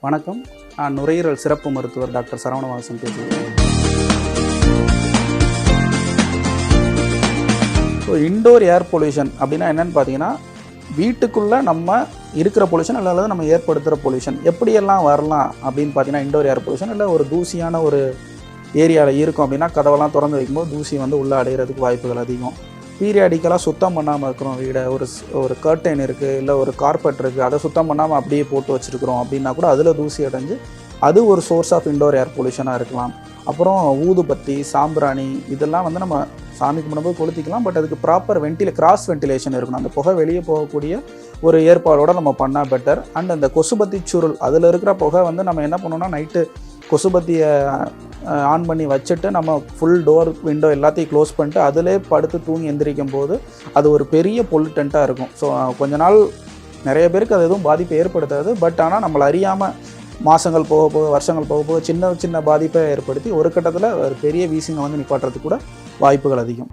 வணக்கம். நான் நுரையீரல் சிறப்பு மருத்துவர் டாக்டர் சரவணவாசன் பேசுகிறேன். ஸோ இன்டோர் ஏர் பொல்யூஷன் அப்படின்னா என்னென்னு பார்த்தீங்கன்னா, வீட்டுக்குள்ளே நம்ம இருக்கிற பொல்யூஷன் அல்லது நம்ம ஏற்படுத்துகிற பொல்யூஷன் எப்படியெல்லாம் வரலாம் அப்படின்னு பார்த்தீங்கன்னா, இன்டோர் ஏர் பொல்யூஷன் இல்லை ஒரு தூசியான ஒரு ஏரியாவில் இருக்கும் அப்படின்னா கதவெல்லாம் திறந்து வைக்கும்போது தூசி வந்து உள்ளே அடைகிறதுக்கு வாய்ப்புகள் அதிகம். பீரியாடிக்கலாக சுத்தம் பண்ணாமல் இருக்கிறோம் வீடை, ஒரு கர்டைன் இருக்குது இல்லை ஒரு கார்பெட் இருக்குது, அதை சுத்தம் பண்ணாமல் அப்படியே போட்டு வச்சுருக்கிறோம் அப்படின்னா கூட அதில் தூசி அடைஞ்சு அது ஒரு சோர்ஸ் ஆஃப் இன்டோர் ஏர் பொல்யூஷனாக இருக்கலாம். அப்புறம் ஊதுபத்தி, சாம்பிராணி இதெல்லாம் வந்து நம்ம சாமி கும்பிடும்போது கொளுத்திக்கலாம். பட் அதுக்கு ப்ராப்பர் கிராஸ் வென்டிலேஷன் இருக்கணும். அந்த புகை வெளியே போகக்கூடிய ஒரு ஏற்பாடோடு நம்ம பண்ணால் பெட்டர். அண்ட் அந்த கொசுபத்தி சுருள் அதில் இருக்கிற புகை வந்து நம்ம என்ன பண்ணோம்னா, நைட்டு கொசுபத்தியை ஆன் பண்ணி வச்சுட்டு நம்ம ஃபுல் டோர் விண்டோ எல்லாத்தையும் க்ளோஸ் பண்ணிட்டு அதிலே படுத்து தூங்கி எந்திரிக்கும் போது அது ஒரு பெரிய பொல்யூட்டண்ட்டாக இருக்கும். ஸோ கொஞ்ச நாள் நிறைய பேருக்கு அது எதுவும் பாதிப்பை ஏற்படுத்தாது. பட் ஆனால் நம்மளை அறியாமல் மாதங்கள் போக போக வருஷங்கள் போக போக சின்ன சின்ன பாதிப்பை ஏற்படுத்தி ஒரு கட்டத்தில் ஒரு பெரிய வீசிங்கை வந்து நிப்பாட்டுறதுக்கு கூட வாய்ப்புகள் அதிகம்.